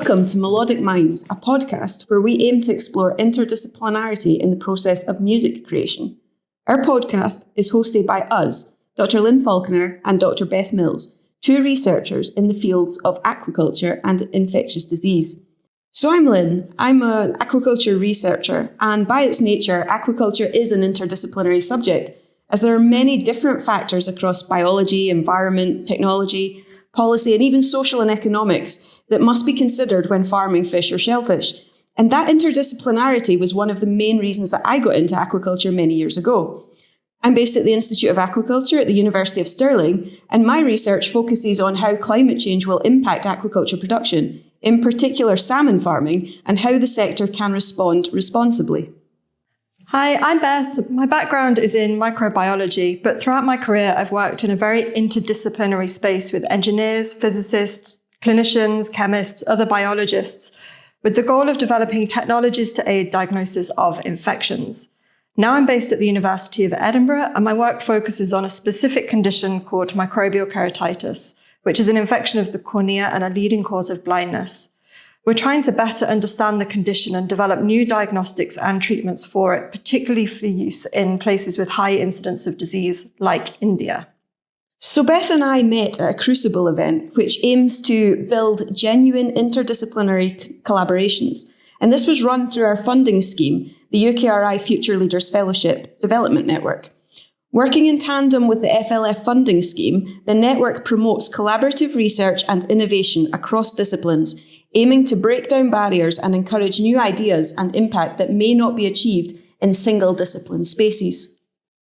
Welcome to Melodic Minds, a podcast where we aim to explore interdisciplinarity in the process of music creation. Our podcast is hosted by us, Dr. Lynn Falconer and Dr. Beth Mills, two researchers in the fields of aquaculture and infectious disease. So I'm Lynn, I'm an aquaculture researcher, and by its nature, aquaculture is an interdisciplinary subject, as there are many different factors across biology, environment, technology, policy, and even social and economics that must be considered when farming fish or shellfish. And that interdisciplinarity was one of the main reasons that I got into aquaculture many years ago. I'm based at the Institute of Aquaculture at the University of Stirling, and my research focuses on how climate change will impact aquaculture production, in particular salmon farming, and how the sector can respond responsibly. Hi, I'm Beth. My background is in microbiology, but throughout my career, I've worked in a very interdisciplinary space with engineers, physicists, clinicians, chemists, other biologists, with the goal of developing technologies to aid diagnosis of infections. Now I'm based at the University of Edinburgh, and my work focuses on a specific condition called microbial keratitis, which is an infection of the cornea and a leading cause of blindness. We're trying to better understand the condition and develop new diagnostics and treatments for it, particularly for use in places with high incidence of disease like India. So Beth and I met at a Crucible event, which aims to build genuine interdisciplinary collaborations. And this was run through our funding scheme, the UKRI Future Leaders Fellowship Development Network. Working in tandem with the FLF funding scheme, the network promotes collaborative research and innovation across disciplines, aiming to break down barriers and encourage new ideas and impact that may not be achieved in single discipline spaces.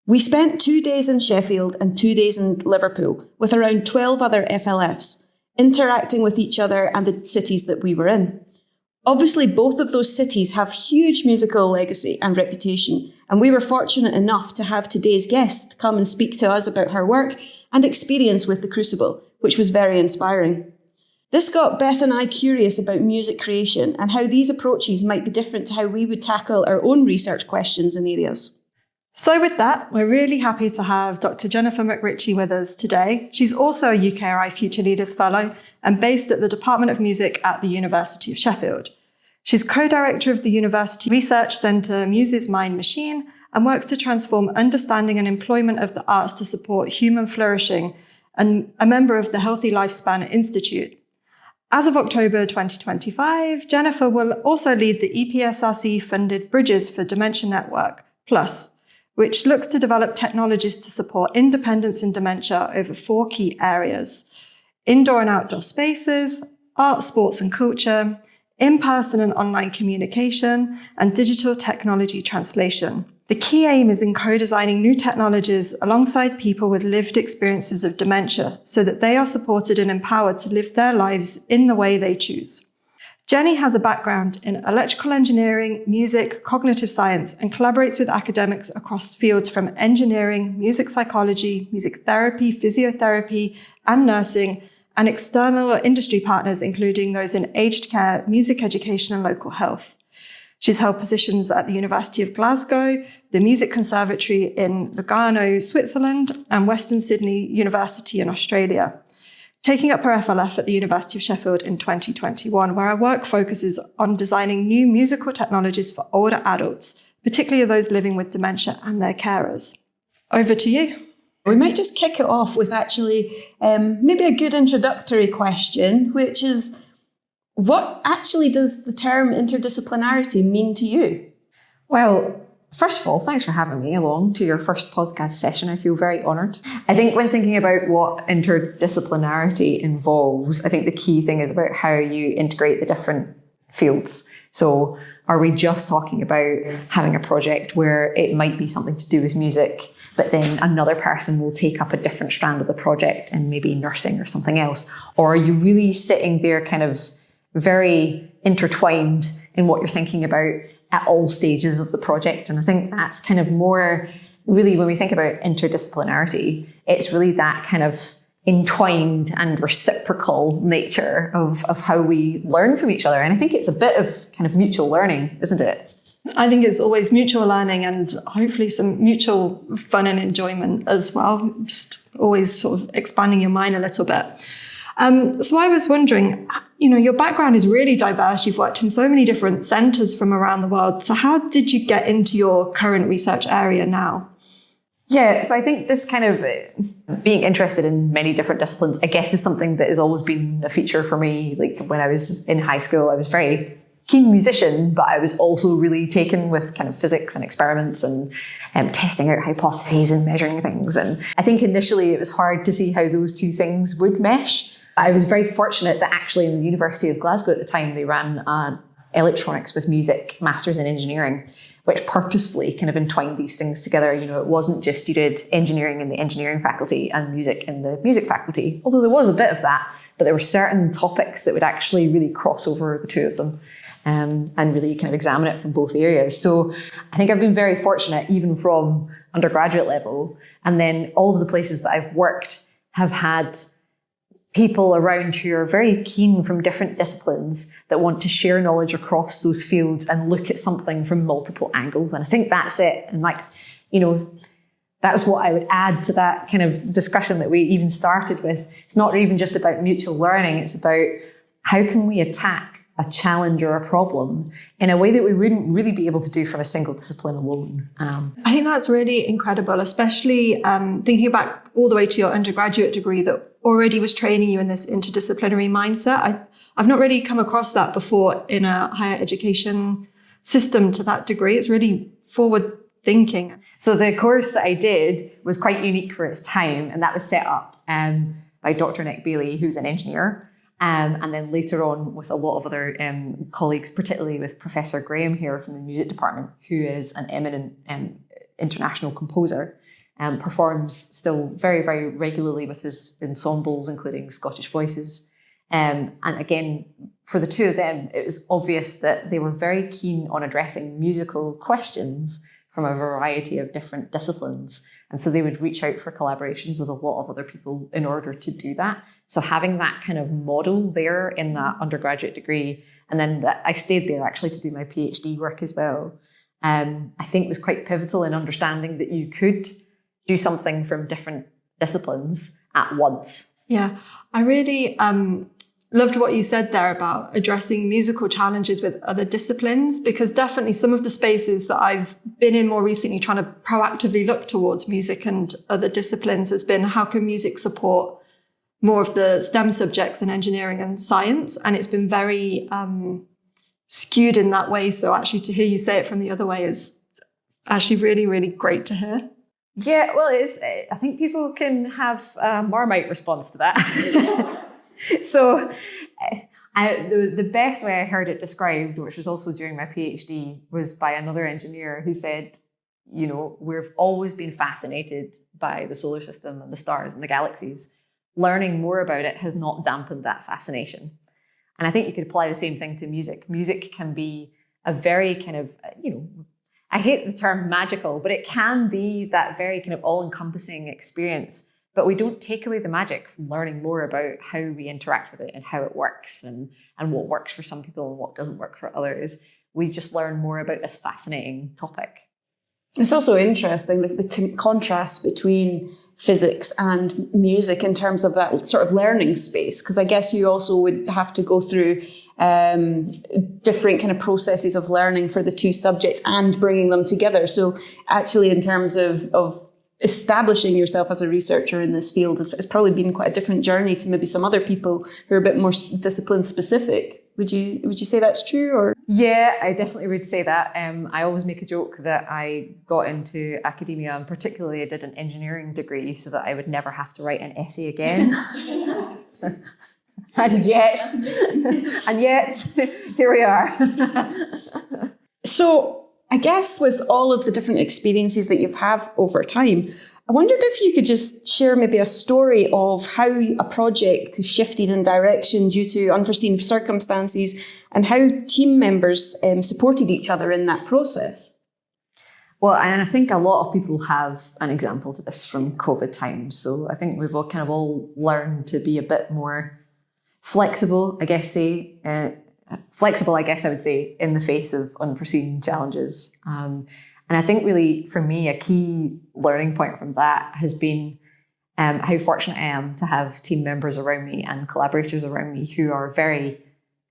We spent 2 days in Sheffield and 2 days in Liverpool with around 12 other FLFs, interacting with each other and the cities that we were in. Obviously, both of those cities have huge musical legacy and reputation, and we were fortunate enough to have today's guest come and speak to us about her work and experience with the Crucible, which was very inspiring. This got Beth and I curious about music creation and how these approaches might be different to how we would tackle our own research questions and areas. So with that, we're really happy to have Dr. Jennifer McRitchie with us today. She's also a UKRI Future Leaders Fellow and based at the Department of Music at the University of Sheffield. She's co-director of the University Research Centre Muses Mind Machine and works to transform understanding and employment of the arts to support human flourishing and a member of the Healthy Lifespan Institute. As of October 2025, Jennifer will also lead the EPSRC-funded Bridges for Dementia Network Plus, which looks to develop technologies to support independence in dementia over 4 key areas: indoor and outdoor spaces, art, sports and culture, in-person and online communication, and digital technology translation. The key aim is in co-designing new technologies alongside people with lived experiences of dementia so that they are supported and empowered to live their lives in the way they choose. Jenny has a background in electrical engineering, music, cognitive science, and collaborates with academics across fields from engineering, music psychology, music therapy, physiotherapy, and nursing, and external industry partners, including those in aged care, music education, and local health. She's held positions at the University of Glasgow, the Music Conservatory in Lugano, Switzerland, and Western Sydney University in Australia, taking up her FLF at the University of Sheffield in 2021, where her work focuses on designing new musical technologies for older adults, particularly those living with dementia and their carers. Over to you. We might just kick it off with actually maybe a good introductory question, which is, what actually does the term interdisciplinarity mean to you? Well, first of all, thanks for having me along to your first podcast session. I feel very honoured. I think when thinking about what interdisciplinarity involves, I think the key thing is about how you integrate the different fields. So are we just talking about having a project where it might be something to do with music, but then another person will take up a different strand of the project and maybe nursing or something else? Or are you really sitting there kind of very intertwined in what you're thinking about at all stages of the project? And I think that's kind of more really, when we think about interdisciplinarity, it's really that kind of entwined and reciprocal nature of how we learn from each other. And I think it's a bit of kind of mutual learning, isn't it? I think it's always mutual learning and hopefully some mutual fun and enjoyment as well. Just always sort of expanding your mind a little bit. So I was wondering, your background is really diverse. You've worked in so many different centres from around the world. So how did you get into your current research area now? Yeah, so I think this kind of being interested in many different disciplines, I guess, is something that has always been a feature for me. Like when I was in high school, I was very keen musician, but I was also really taken with kind of physics and experiments and testing out hypotheses and measuring things. And I think initially it was hard to see how those two things would mesh. I was very fortunate that actually in the University of Glasgow at the time, they ran an electronics with music masters in engineering, which purposefully kind of entwined these things together. It wasn't just you did engineering in the engineering faculty and music in the music faculty, although there was a bit of that, but there were certain topics that would actually really cross over the two of them. And really kind of examine it from both areas. So I think I've been very fortunate, even from undergraduate level, and then all of the places that I've worked have had people around who are very keen from different disciplines that want to share knowledge across those fields and look at something from multiple angles. And I think that's it. And that's what I would add to that kind of discussion that we even started with. It's not even just about mutual learning. It's about how can we attack a challenge or a problem in a way that we wouldn't really be able to do from a single discipline alone. I think that's really incredible, especially thinking back all the way to your undergraduate degree that already was training you in this interdisciplinary mindset. I've not really come across that before in a higher education system to that degree. It's really forward thinking. So the course that I did was quite unique for its time, and that was set up by Dr. Nick Bailey, who's an engineer. And then later on with a lot of other colleagues, particularly with Professor Graham here from the music department, who is an eminent international composer, performs still very, very regularly with his ensembles, including Scottish Voices. And again, for the two of them, it was obvious that they were very keen on addressing musical questions from a variety of different disciplines. And so they would reach out for collaborations with a lot of other people in order to do that. So having that kind of model there in that undergraduate degree, and then I stayed there actually to do my PhD work as well, I think was quite pivotal in understanding that you could do something from different disciplines at once. Yeah, I really loved what you said there about addressing musical challenges with other disciplines, because definitely some of the spaces that I've been in more recently trying to proactively look towards music and other disciplines has been how can music support more of the STEM subjects in engineering and science. And it's been very skewed in that way. So actually to hear you say it from the other way is actually really, really great to hear. Yeah, well, I think people can have a Marmite response to that. So the best way I heard it described, which was also during my PhD, was by another engineer who said, we've always been fascinated by the solar system and the stars and the galaxies. Learning more about it has not dampened that fascination. And I think you could apply the same thing to music. Music can be a very kind of, I hate the term magical, but it can be that very kind of all-encompassing experience. But we don't take away the magic from learning more about how we interact with it and how it works and what works for some people and what doesn't work for others. We just learn more about this fascinating topic. It's also interesting, the contrast between physics and music in terms of that sort of learning space, because I guess you also would have to go through different kind of processes of learning for the two subjects and bringing them together. So actually in terms of establishing yourself as a researcher in this field has probably been quite a different journey to maybe some other people who are a bit more discipline specific. Would you say that's true? Or yeah, I definitely would say that. I always make a joke that I got into academia, and particularly I did an engineering degree so that I would never have to write an essay again. and yet, here we are. So I guess with all of the different experiences that you've had over time, I wondered if you could just share maybe a story of how a project shifted in direction due to unforeseen circumstances and how team members supported each other in that process. Well, and I think a lot of people have an example to this from COVID times. So I think we've all learned to be a bit more flexible, I would say, in the face of unforeseen challenges. And I think really, for me, a key learning point from that has been how fortunate I am to have team members around me and collaborators around me who are very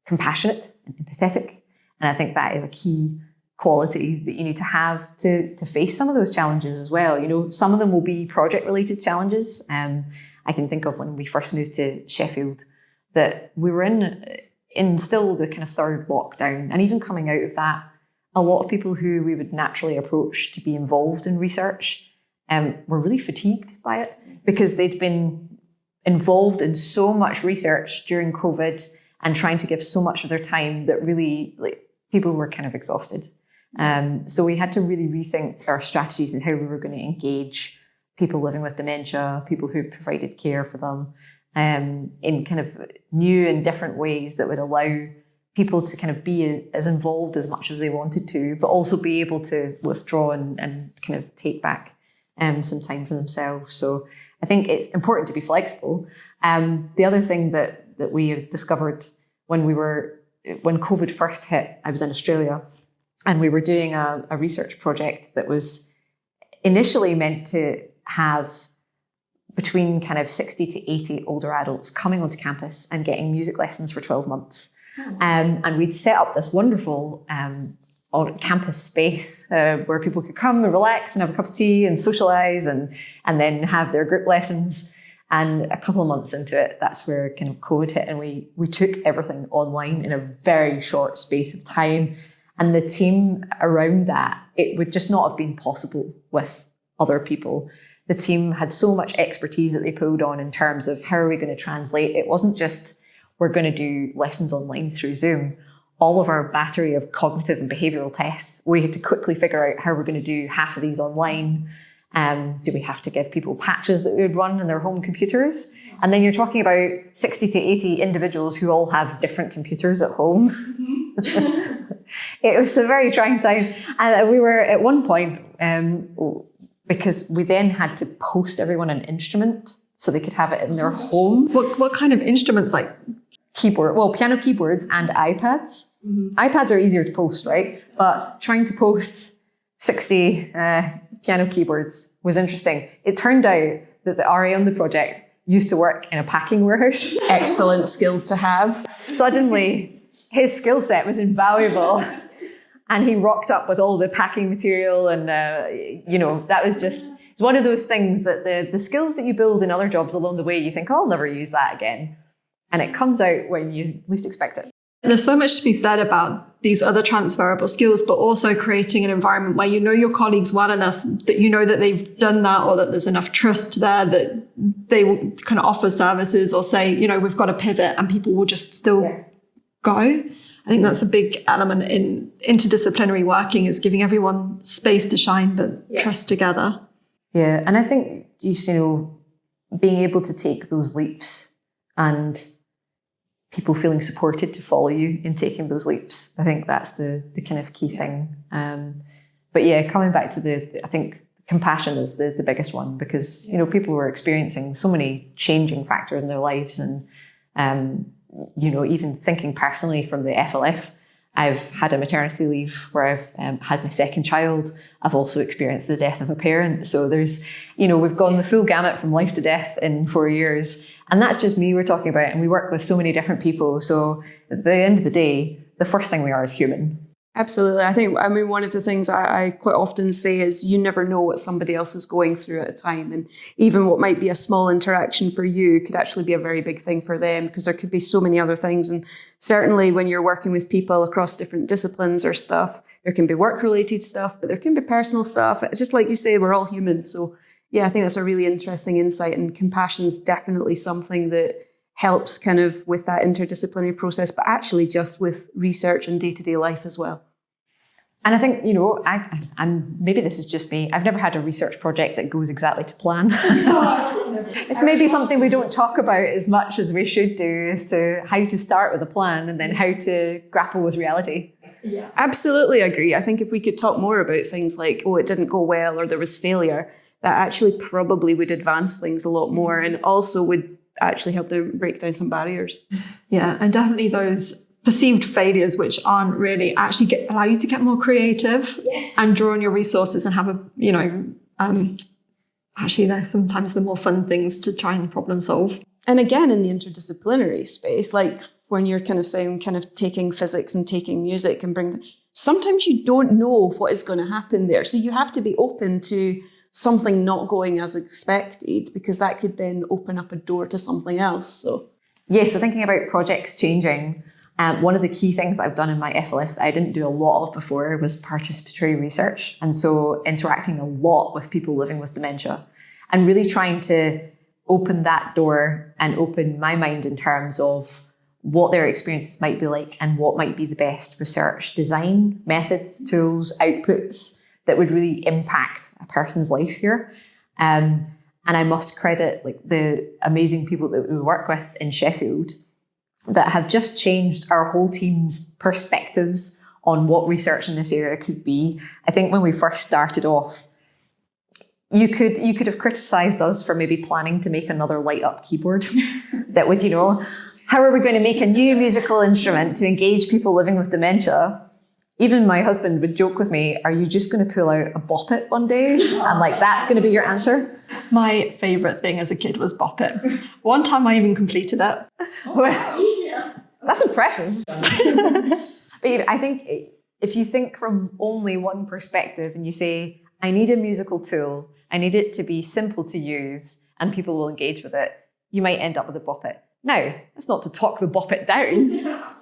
compassionate and empathetic. And I think that is a key quality that you need to have to face some of those challenges as well. You know, some of them will be project-related challenges. I can think of when we first moved to Sheffield that we were in still the kind of third lockdown. And even coming out of that, a lot of people who we would naturally approach to be involved in research were really fatigued by it because they'd been involved in so much research during COVID and trying to give so much of their time that really people were kind of exhausted. So we had to really rethink our strategies and how we were going to engage people living with dementia, people who provided care for them, in kind of new and different ways that would allow people to kind of be as involved as much as they wanted to, but also be able to withdraw and kind of take back some time for themselves. So I think it's important to be flexible. The other thing that we have discovered when COVID first hit, I was in Australia and we were doing a research project that was initially meant to have between kind of 60 to 80 older adults coming onto campus and getting music lessons for 12 months. And we'd set up this wonderful on campus space where people could come and relax and have a cup of tea and socialise and then have their group lessons. And a couple of months into it, that's where kind of COVID hit and we took everything online in a very short space of time. And the team around that, it would just not have been possible with other people. The team had so much expertise that they pulled on in terms of how are we going to translate. It wasn't just we're going to do lessons online through Zoom. All of our battery of cognitive and behavioural tests, we had to quickly figure out how we're going to do half of these online. Do we have to give people patches that we would run on their home computers? And then you're talking about 60 to 80 individuals who all have different computers at home. It was a very trying time. And we were at one point, because we then had to post everyone an instrument so they could have it in their home. What kind of instruments, like? Piano keyboards and iPads. Mm-hmm. iPads are easier to post, right? But trying to post 60 piano keyboards was interesting. It turned out that the RA on the project used to work in a packing warehouse. Excellent skills to have. Suddenly, his skill set was invaluable. And he rocked up with all the packing material and, that was just, it's one of those things that the skills that you build in other jobs along the way, you think, I'll never use that again. And it comes out when you least expect it. There's so much to be said about these other transferable skills, but also creating an environment where you know your colleagues well enough that you know that they've done that or that there's enough trust there that they will kind of offer services or say, we've got to pivot and people will just still go. I think that's a big element in interdisciplinary working is giving everyone space to shine, but trust together. Yeah. And I think, being able to take those leaps and people feeling supported to follow you in taking those leaps. I think that's the kind of key thing. But coming back to I think compassion is the biggest one because, people were experiencing so many changing factors in their lives. And, even thinking personally from the FLF, I've had a maternity leave where I've had my second child. I've also experienced the death of a parent. So there's, we've gone the full gamut from life to death in 4 years. And that's just me we're talking about. And we work with so many different people. So at the end of the day, the first thing we are is human. Absolutely. One of the things I quite often say is you never know what somebody else is going through at a time. And even what might be a small interaction for you could actually be a very big thing for them because there could be so many other things. And certainly when you're working with people across different disciplines or stuff, there can be work-related stuff, but there can be personal stuff. Just like you say, we're all humans. So I think that's a really interesting insight. And compassion is definitely something that helps kind of with that interdisciplinary process, but actually just with research and day-to-day life as well. And I think, and maybe this is just me, I've never had a research project that goes exactly to plan. It's maybe something we don't talk about as much as we should do as to how to start with a plan and then how to grapple with reality. Yeah, absolutely agree. I think if we could talk more about things like, it didn't go well or there was failure, that actually probably would advance things a lot more and also would actually help them break down some barriers. Yeah, and definitely those perceived failures which aren't really actually allow you to get more creative and draw on your resources and have actually they're sometimes the more fun things to try and problem solve. And again, in the interdisciplinary space, like when you're kind of saying, kind of taking physics and taking music and sometimes you don't know what is going to happen there. So you have to be open to something not going as expected, because that could then open up a door to something else. So thinking about projects changing, one of the key things I've done in my FLF that I didn't do a lot of before was participatory research. And so interacting a lot with people living with dementia and really trying to open that door and open my mind in terms of what their experiences might be like and what might be the best research design, methods, tools, outputs that would really impact a person's life here. And I must credit like the amazing people that we work with in Sheffield that have just changed our whole team's perspectives on what research in this area could be. I think when we first started off, you could have criticised us for maybe planning to make another light up keyboard that would, how are we going to make a new musical instrument to engage people living with dementia? Even my husband would joke with me, are you just going to pull out a Bop It one day? And like, that's going to be your answer? My favourite thing as a kid was Bop It. One time I even completed it. Well, that's impressive. But I think if you think from only one perspective and you say, I need a musical tool, I need it to be simple to use and people will engage with it, you might end up with a Bop It. Now, that's not to talk the Bop It down.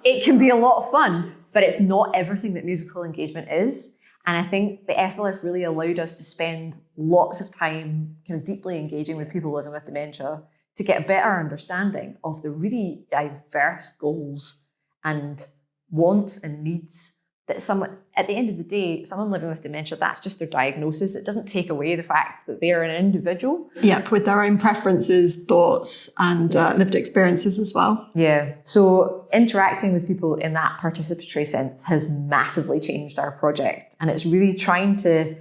It can be a lot of fun, but it's not everything that musical engagement is. And I think the FLF really allowed us to spend lots of time kind of deeply engaging with people living with dementia to get a better understanding of the really diverse goals and wants and needs that someone, at the end of the day, someone living with dementia, that's just their diagnosis. It doesn't take away the fact that they are an individual. Yep, with their own preferences, thoughts, and lived experiences as well. Yeah. So interacting with people in that participatory sense has massively changed our project. And it's really trying to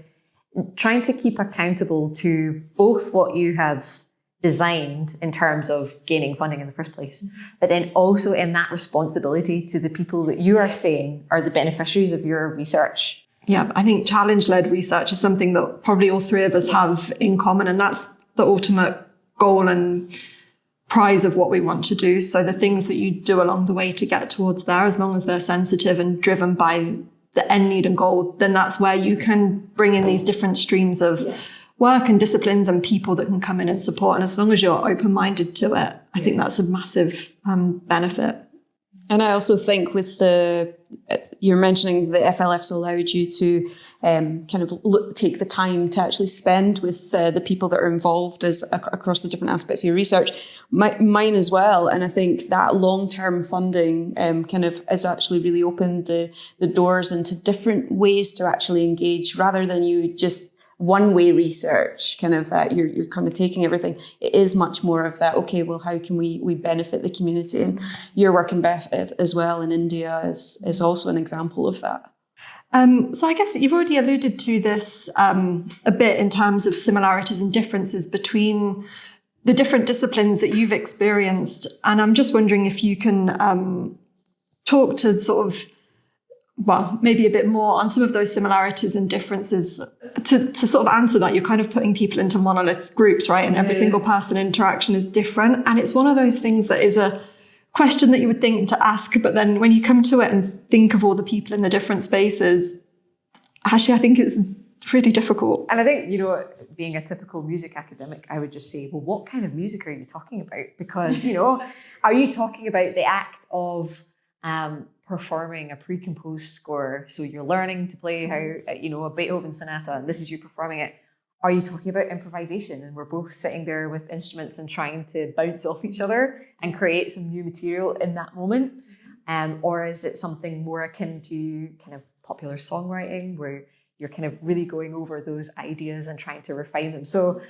keep accountable to both what you have designed in terms of gaining funding in the first place, but then also in that responsibility to the people that you are saying are the beneficiaries of your research. Yeah, I think challenge-led research is something that probably all three of us have in common, and that's the ultimate goal and prize of what we want to do. So the things that you do along the way to get towards there, as long as they're sensitive and driven by the end need and goal, then that's where you can bring in these different streams of work and disciplines and people that can come in and support. And as long as you're open-minded to it, I think that's a massive benefit. And I also think with you're mentioning the FLF's allowed you to kind of take the time to actually spend with the people that are involved across the different aspects of your research. Mine as well. And I think that long-term funding kind of has actually really opened the doors into different ways to actually engage, rather than you just one-way research, kind of that you're kind of taking everything. It is much more of that, okay, well, how can we benefit the community? And your work in Beth as well in India is also an example of that. So I guess you've already alluded to this a bit in terms of similarities and differences between the different disciplines that you've experienced. And I'm just wondering if you can talk to sort of, well, maybe a bit more on some of those similarities and differences to sort of answer that. You're kind of putting people into monolith groups, right? And every single person interaction is different. And it's one of those things that is a question that you would think to ask, but then when you come to it and think of all the people in the different spaces, actually, I think it's pretty difficult. And I think, being a typical music academic, I would just say, well, what kind of music are you talking about? Because, are you talking about the act of performing a pre-composed score? So you're learning to play a Beethoven sonata, and this is you performing it. Are you talking about improvisation and we're both sitting there with instruments and trying to bounce off each other and create some new material in that moment? Or is it something more akin to kind of popular songwriting where you're kind of really going over those ideas and trying to refine them? So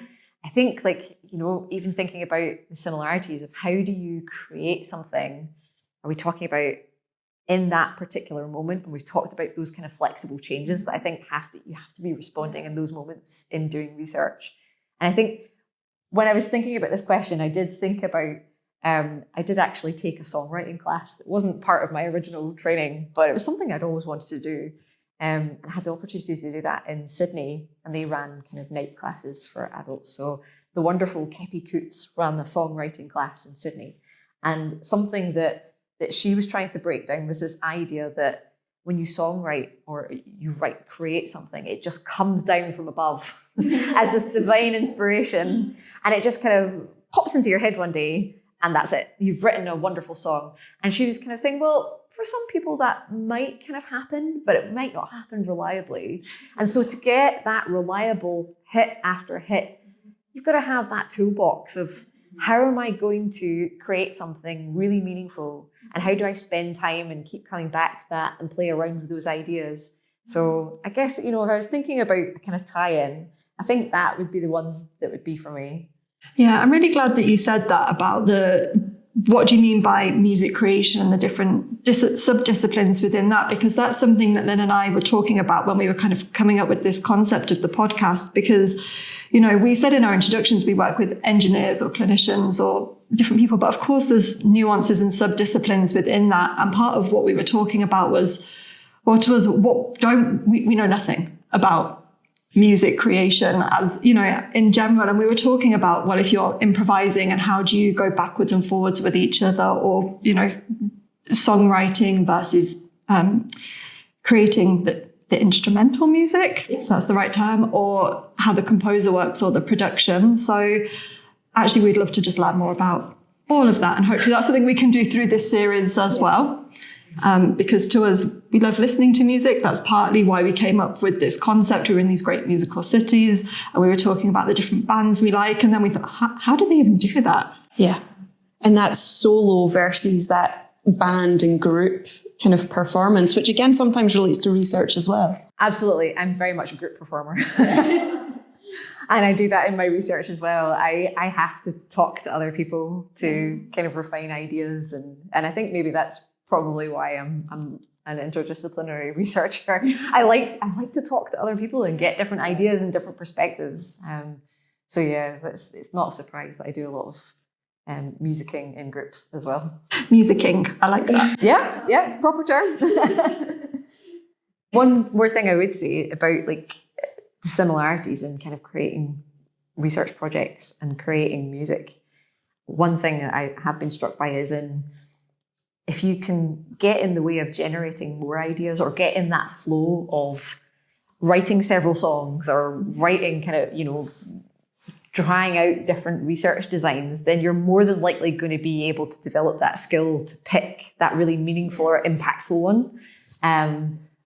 I think even thinking about the similarities of how do you create something, are we talking about in that particular moment? And we've talked about those kind of flexible changes that I think you have to be responding in those moments in doing research. And I think when I was thinking about this question, I did think about, I did actually take a songwriting class that wasn't part of my original training, but it was something I'd always wanted to do. I had the opportunity to do that in Sydney, and they ran kind of night classes for adults. So the wonderful Kepi Coots ran a songwriting class in Sydney. And something that she was trying to break down was this idea that when you songwrite or you create something, it just comes down from above as this divine inspiration. And it just kind of pops into your head one day, and that's it. You've written a wonderful song. And she was kind of saying, well, for some people that might kind of happen, but it might not happen reliably. And so to get that reliable hit after hit, you've got to have that toolbox of how am I going to create something really meaningful? And how do I spend time and keep coming back to that and play around with those ideas? So I guess, if I was thinking about a kind of tie-in, I think that would be the one that would be for me. Yeah, I'm really glad that you said that about what do you mean by music creation and the different sub-disciplines within that, because that's something that Lynn and I were talking about when we were kind of coming up with this concept of the podcast, because, we said in our introductions, we work with engineers or clinicians or different people, but of course there's nuances and sub-disciplines within that. And part of what we were talking about was, we know nothing about music creation as, in general. And we were talking about, well, if you're improvising and how do you go backwards and forwards with each other, or, songwriting versus creating the instrumental music, if that's the right term, or how the composer works or the production. So actually, we'd love to just learn more about all of that. And hopefully that's something we can do through this series as well. Because to us, we love listening to music. That's partly why we came up with this concept. We were in these great musical cities and we were talking about the different bands we like. And then we thought, how do they even do that? Yeah. And that solo versus that band and group kind of performance, which again, sometimes relates to research as well. Absolutely. I'm very much a group performer. And I do that in my research as well. I have to talk to other people to kind of refine ideas. And I think maybe that's probably why I'm an interdisciplinary researcher. I like to talk to other people and get different ideas and different perspectives. So yeah, it's not a surprise that I do a lot of musicking in groups as well. Musicking, I like that. Yeah, proper term. One more thing I would say about the similarities in kind of creating research projects and creating music. One thing that I have been struck by is if you can get in the way of generating more ideas or get in that flow of writing several songs or writing kind of, trying out different research designs, then you're more than likely going to be able to develop that skill to pick that really meaningful or impactful one.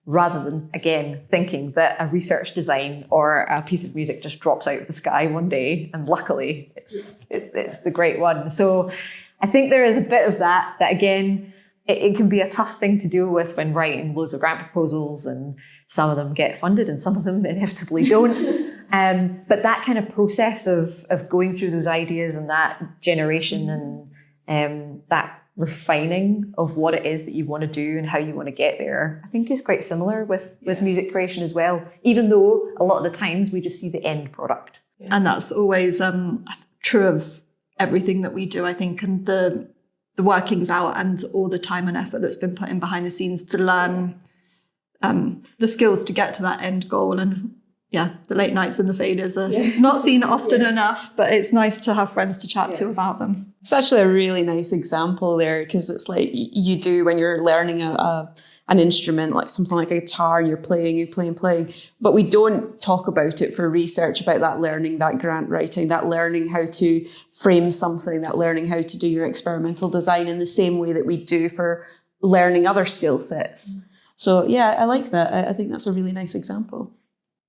Rather than, again, thinking that a research design or a piece of music just drops out of the sky one day and luckily it's the great one. So I think there is a bit of that again, it can be a tough thing to deal with when writing loads of grant proposals, and some of them get funded and some of them inevitably don't. But that kind of process of going through those ideas and that generation and that refining of what it is that you want to do and how you want to get there, I think is quite similar with music creation as well, even though a lot of the times we just see the end product. And that's always true of everything that we do, I think, and the workings out and all the time and effort that's been put in behind the scenes to learn the skills to get to that end goal. And the late nights and the failures are not seen often enough, but it's nice to have friends to chat to about them. It's actually a really nice example there, because it's like you do when you're learning an instrument, like something like a guitar, you're playing, but we don't talk about it for research, about that learning, that grant writing, that learning how to frame something, that learning how to do your experimental design in the same way that we do for learning other skill sets. So I like that. I think that's a really nice example.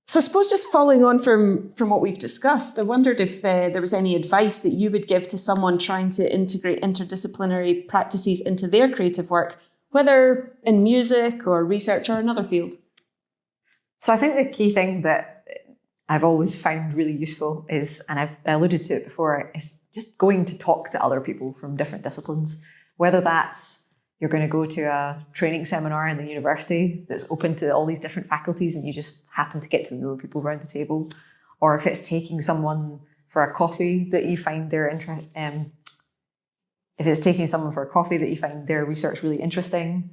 So I suppose just following on from what we've discussed, I wondered if there was any advice that you would give to someone trying to integrate interdisciplinary practices into their creative work, whether in music or research or another field. So I think the key thing that I've always found really useful is, and I've alluded to it before, is just going to talk to other people from different disciplines, whether that's you're going to go to a training seminar in the university that's open to all these different faculties and you just happen to get to know people around the table, or if it's taking someone for a coffee that you find their research really interesting.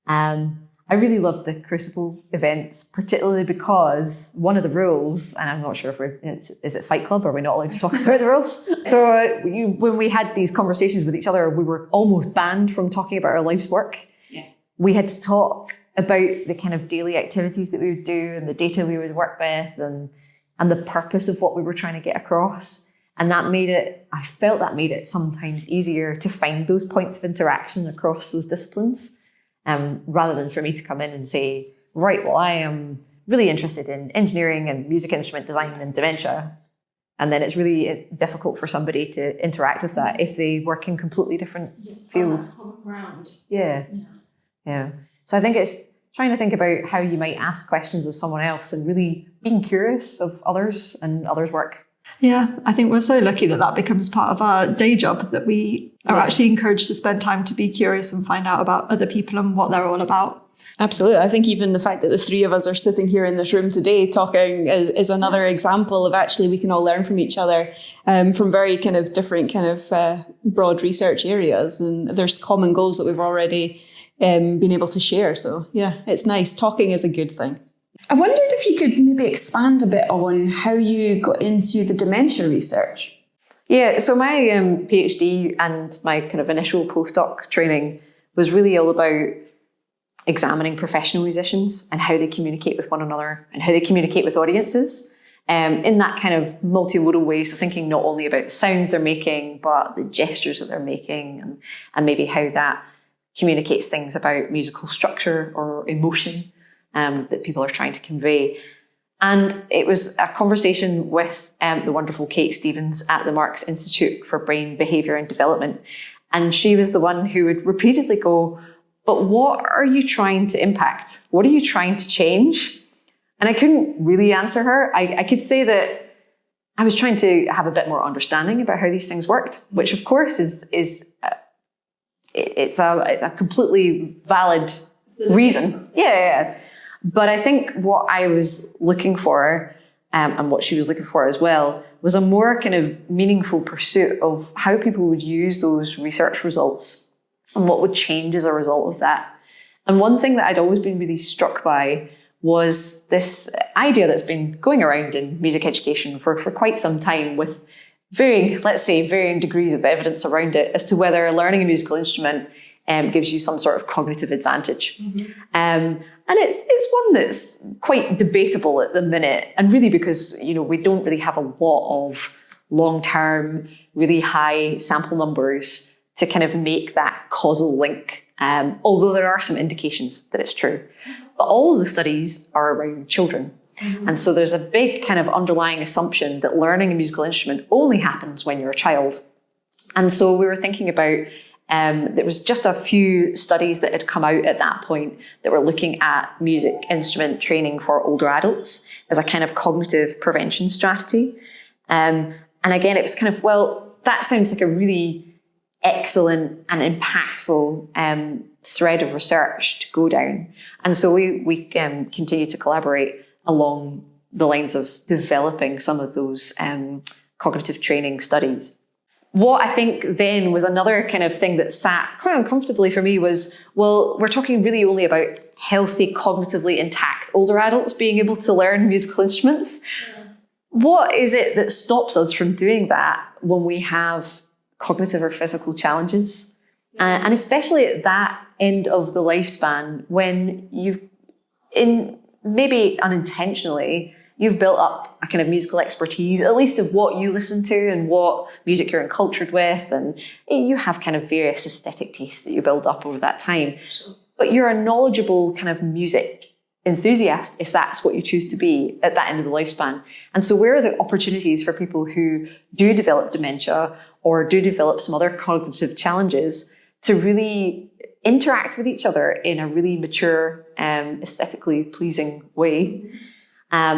And I really loved the Crucible events, particularly because one of the rules, and I'm not sure if is it Fight Club? Are we not allowed to talk about the rules? So when we had these conversations with each other, we were almost banned from talking about our life's work. Yeah. We had to talk about the kind of daily activities that we would do and the data we would work with and the purpose of what we were trying to get across. And I felt that made it sometimes easier to find those points of interaction across those disciplines. Rather than for me to come in and say, right, well, I am really interested in engineering and music instrument design and dementia. And then it's really difficult for somebody to interact with that if they work in completely different fields. Common ground. Yeah. So I think it's trying to think about how you might ask questions of someone else and really being curious of others and others' work. Yeah, I think we're so lucky that becomes part of our day job, that we are actually encouraged to spend time to be curious and find out about other people and what they're all about. Absolutely. I think even the fact that the three of us are sitting here in this room today talking is another example of actually we can all learn from each other from very kind of different kind of broad research areas. And there's common goals that we've already been able to share. So yeah, it's nice. Talking is a good thing. I wondered if you could maybe expand a bit on how you got into the dementia research. Yeah, so my PhD and my kind of initial postdoc training was really all about examining professional musicians and how they communicate with one another and how they communicate with audiences in that kind of multimodal way. So thinking not only about the sound they're making, but the gestures that they're making and maybe how that communicates things about musical structure or emotion that people are trying to convey. And it was a conversation with the wonderful Kate Stevens at the Marks Institute for Brain Behaviour and Development. And she was the one who would repeatedly go, but what are you trying to impact? What are you trying to change? And I couldn't really answer her. I could say that I was trying to have a bit more understanding about how these things worked, which of course is a completely valid reason. Yeah. But I think what I was looking for, and what she was looking for as well, was a more kind of meaningful pursuit of how people would use those research results and what would change as a result of that. And one thing that I'd always been really struck by was this idea that's been going around in music education for quite some time, with varying degrees of evidence around it as to whether learning a musical instrument gives you some sort of cognitive advantage. Mm-hmm. And it's one that's quite debatable at the minute, and really because we don't really have a lot of long-term, really high sample numbers to kind of make that causal link, although there are some indications that it's true. But all of the studies are around children. Mm-hmm. And so there's a big kind of underlying assumption that learning a musical instrument only happens when you're a child. And so we were thinking about there was just a few studies that had come out at that point that were looking at music instrument training for older adults as a kind of cognitive prevention strategy. And again, it was kind of, well, that sounds like a really excellent and impactful thread of research to go down. And so we continue to collaborate along the lines of developing some of those cognitive training studies. What I think then was another kind of thing that sat quite uncomfortably for me was, well, we're talking really only about healthy, cognitively intact older adults being able to learn musical instruments. Yeah. What is it that stops us from doing that when we have cognitive or physical challenges? And especially at that end of the lifespan, when maybe unintentionally, you've built up a kind of musical expertise, at least of what you listen to and what music you're encultured with. And you have kind of various aesthetic tastes that you build up over that time. But you're a knowledgeable kind of music enthusiast, if that's what you choose to be at that end of the lifespan. And so where are the opportunities for people who do develop dementia or do develop some other cognitive challenges to really interact with each other in a really mature, aesthetically pleasing way?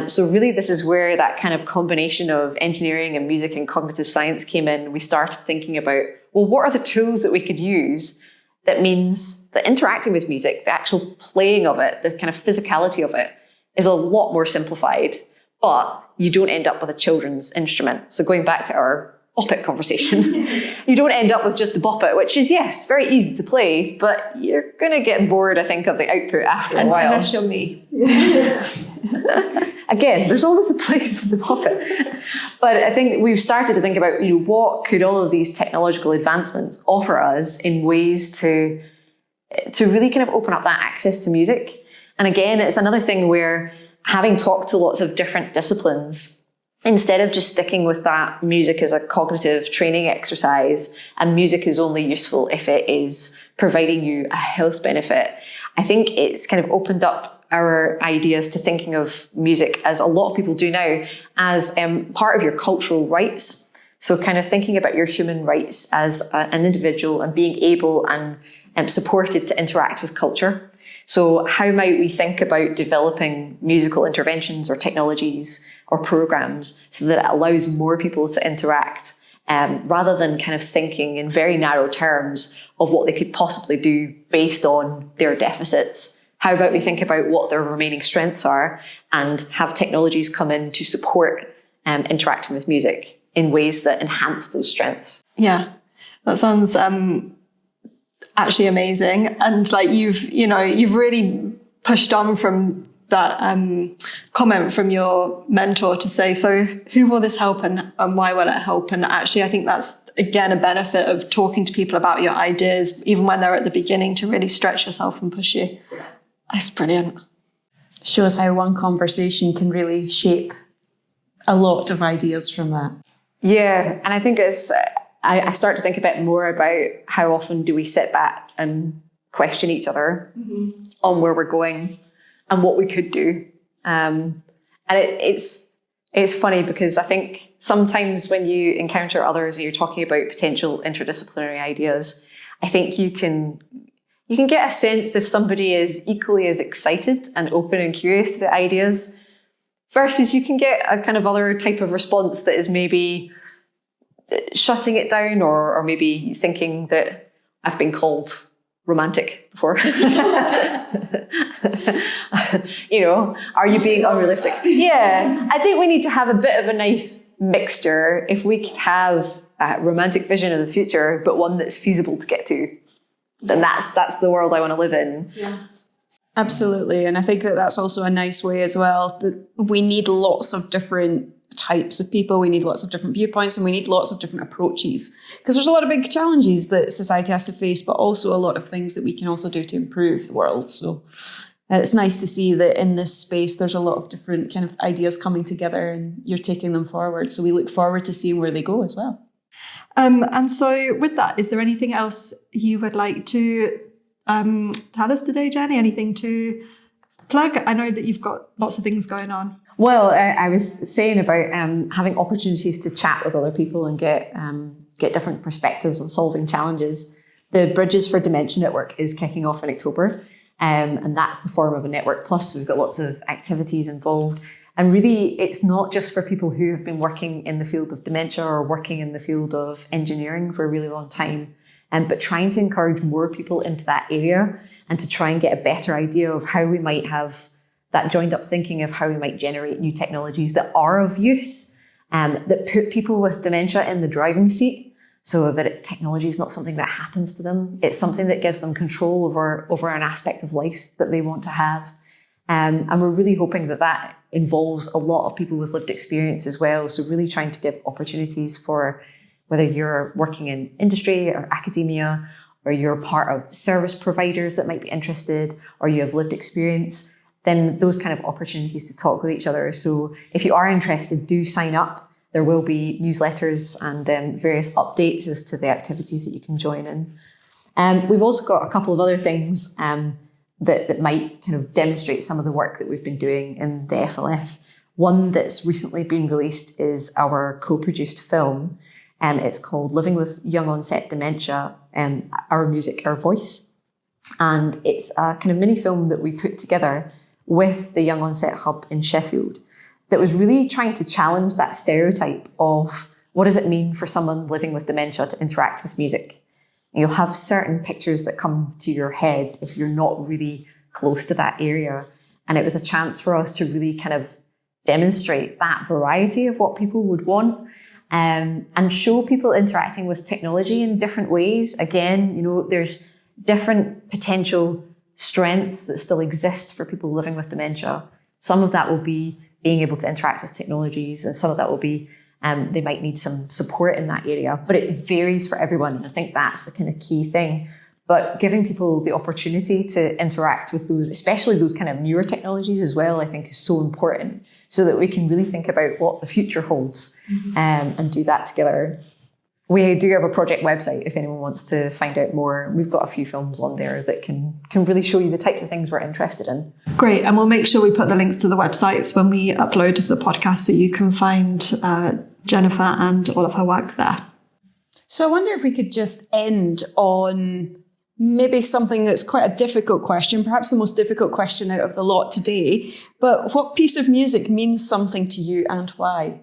So really, this is where that kind of combination of engineering and music and cognitive science came in. We started thinking about, well, what are the tools that we could use that means that interacting with music, the actual playing of it, the kind of physicality of it is a lot more simplified, but you don't end up with a children's instrument. So going back to our bop it conversation. You don't end up with just the bop it, which is, yes, very easy to play, but you're going to get bored, I think, of the output after a while. Unless you're me. Again, there's always a place for the bop it. But I think we've started to think about, what could all of these technological advancements offer us in ways to really kind of open up that access to music. And again, it's another thing where, having talked to lots of different disciplines, instead of just sticking with that music as a cognitive training exercise and music is only useful if it is providing you a health benefit, I think it's kind of opened up our ideas to thinking of music, as a lot of people do now, as part of your cultural rights. So kind of thinking about your human rights as an individual and being able and supported to interact with culture. So how might we think about developing musical interventions or technologies or programs so that it allows more people to interact, rather than kind of thinking in very narrow terms of what they could possibly do based on their deficits? How about we think about what their remaining strengths are and have technologies come in to support interacting with music in ways that enhance those strengths? Yeah, that sounds actually amazing. And like you've really pushed on from that comment from your mentor to say, so who will this help and why will it help? And actually, I think that's, again, a benefit of talking to people about your ideas, even when they're at the beginning, to really stretch yourself and push you. That's brilliant. Shows how one conversation can really shape a lot of ideas from that. Yeah, and I think I start to think a bit more about how often do we sit back and question each other on where we're going and what we could do. And it's funny because I think sometimes when you encounter others and you're talking about potential interdisciplinary ideas, I think you can get a sense if somebody is equally as excited and open and curious to the ideas, versus you can get a kind of other type of response that is maybe shutting it down or maybe thinking that I've been called romantic before. Are you being unrealistic? Yeah, I think we need to have a bit of a nice mixture. If we could have a romantic vision of the future, but one that's feasible to get to, then that's the world I want to live in. Yeah. Absolutely. And I think that that's also a nice way as well, that we need lots of different types of people, we need lots of different viewpoints, and we need lots of different approaches, because there's a lot of big challenges that society has to face, but also a lot of things that we can also do to improve the world. So it's nice to see that in this space there's a lot of different kind of ideas coming together and you're taking them forward. So we look forward to seeing where they go as well. And so with that, is there anything else you would like to tell us today, Jenny? Anything to plug? I know that you've got lots of things going on. Well, I was saying about having opportunities to chat with other people and get different perspectives on solving challenges. The Bridges for Dementia Network is kicking off in October, and that's the form of a network plus. We've got lots of activities involved. And really, it's not just for people who have been working in the field of dementia or working in the field of engineering for a really long time, but trying to encourage more people into that area and to try and get a better idea of how we might have that joined up thinking of how we might generate new technologies that are of use, that put people with dementia in the driving seat, so that technology is not something that happens to them. It's something that gives them control over an aspect of life that they want to have. And we're really hoping that involves a lot of people with lived experience as well. So really trying to give opportunities for whether you're working in industry or academia, or you're part of service providers that might be interested, or you have lived experience, then those kind of opportunities to talk with each other. So if you are interested, do sign up. There will be newsletters and various updates as to the activities that you can join in. We've also got a couple of other things that might kind of demonstrate some of the work that we've been doing in the FLF. One that's recently been released is our co-produced film. It's called Living with Young Onset Dementia, Our Music, Our Voice. And it's a kind of mini film that we put together with the Young Onset Hub in Sheffield that was really trying to challenge that stereotype of what does it mean for someone living with dementia to interact with music. And you'll have certain pictures that come to your head if you're not really close to that area. And it was a chance for us to really kind of demonstrate that variety of what people would want, and show people interacting with technology in different ways. Again, you know, there's different potential strengths that still exist for people living with dementia. Some of that will be being able to interact with technologies, and some of that will be they might need some support in that area, but it varies for everyone. And I think that's the kind of key thing. But giving people the opportunity to interact with those, especially those kind of newer technologies as well, I think is so important, so that we can really think about what the future holds and do that together. We do have a project website if anyone wants to find out more. We've got a few films on there that can really show you the types of things we're interested in. Great. And we'll make sure we put the links to the websites when we upload the podcast, so you can find Jennifer and all of her work there. So I wonder if we could just end on maybe something that's quite a difficult question, perhaps the most difficult question out of the lot today. But what piece of music means something to you and why?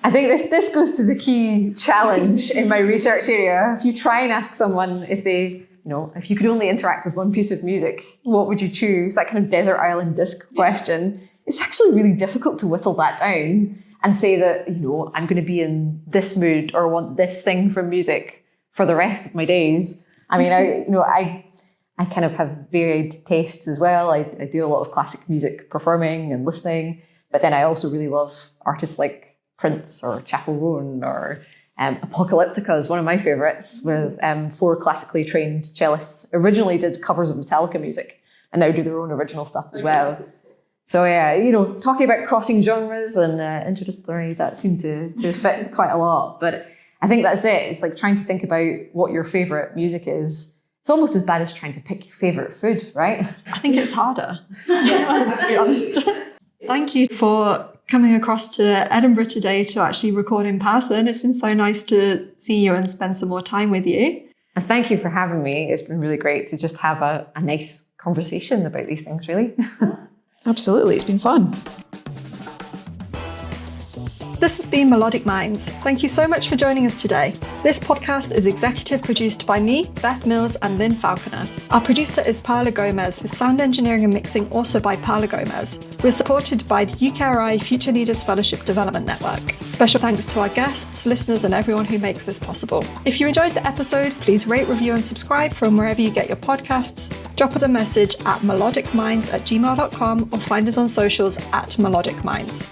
I think this goes to the key challenge in my research area. If you try and ask someone if you could only interact with one piece of music, what would you choose? That kind of desert island disc question. It's actually really difficult to whittle that down and say that, you know, I'm going to be in this mood or want this thing from music for the rest of my days. I mean, I kind of have varied tastes as well. I do a lot of classic music performing and listening, but then I also really love artists like Prince or Chapel Roan or Apocalyptica is one of my favourites, with 4 classically trained cellists. Originally did covers of Metallica music and now do their own original stuff as well. So yeah, you know, talking about crossing genres and interdisciplinary, that seemed to fit quite a lot. But I think that's it. It's like trying to think about what your favourite music is. It's almost as bad as trying to pick your favourite food, right? I think it's harder, to be honest. Thank you for coming across to Edinburgh today to actually record in person. It's been so nice to see you and spend some more time with you. And thank you for having me. It's been really great to just have a nice conversation about these things, really. Absolutely, it's been fun. This has been Melodic Minds. Thank you so much for joining us today. This podcast is executive produced by me, Beth Mills, and Lynn Falconer. Our producer is Paula Gomez, with sound engineering and mixing also by Paula Gomez. We're supported by the UKRI Future Leaders Fellowship Development Network. Special thanks to our guests, listeners, and everyone who makes this possible. If you enjoyed the episode, please rate, review, and subscribe from wherever you get your podcasts. Drop us a message at melodicminds@gmail.com or find us on socials at Melodic Minds.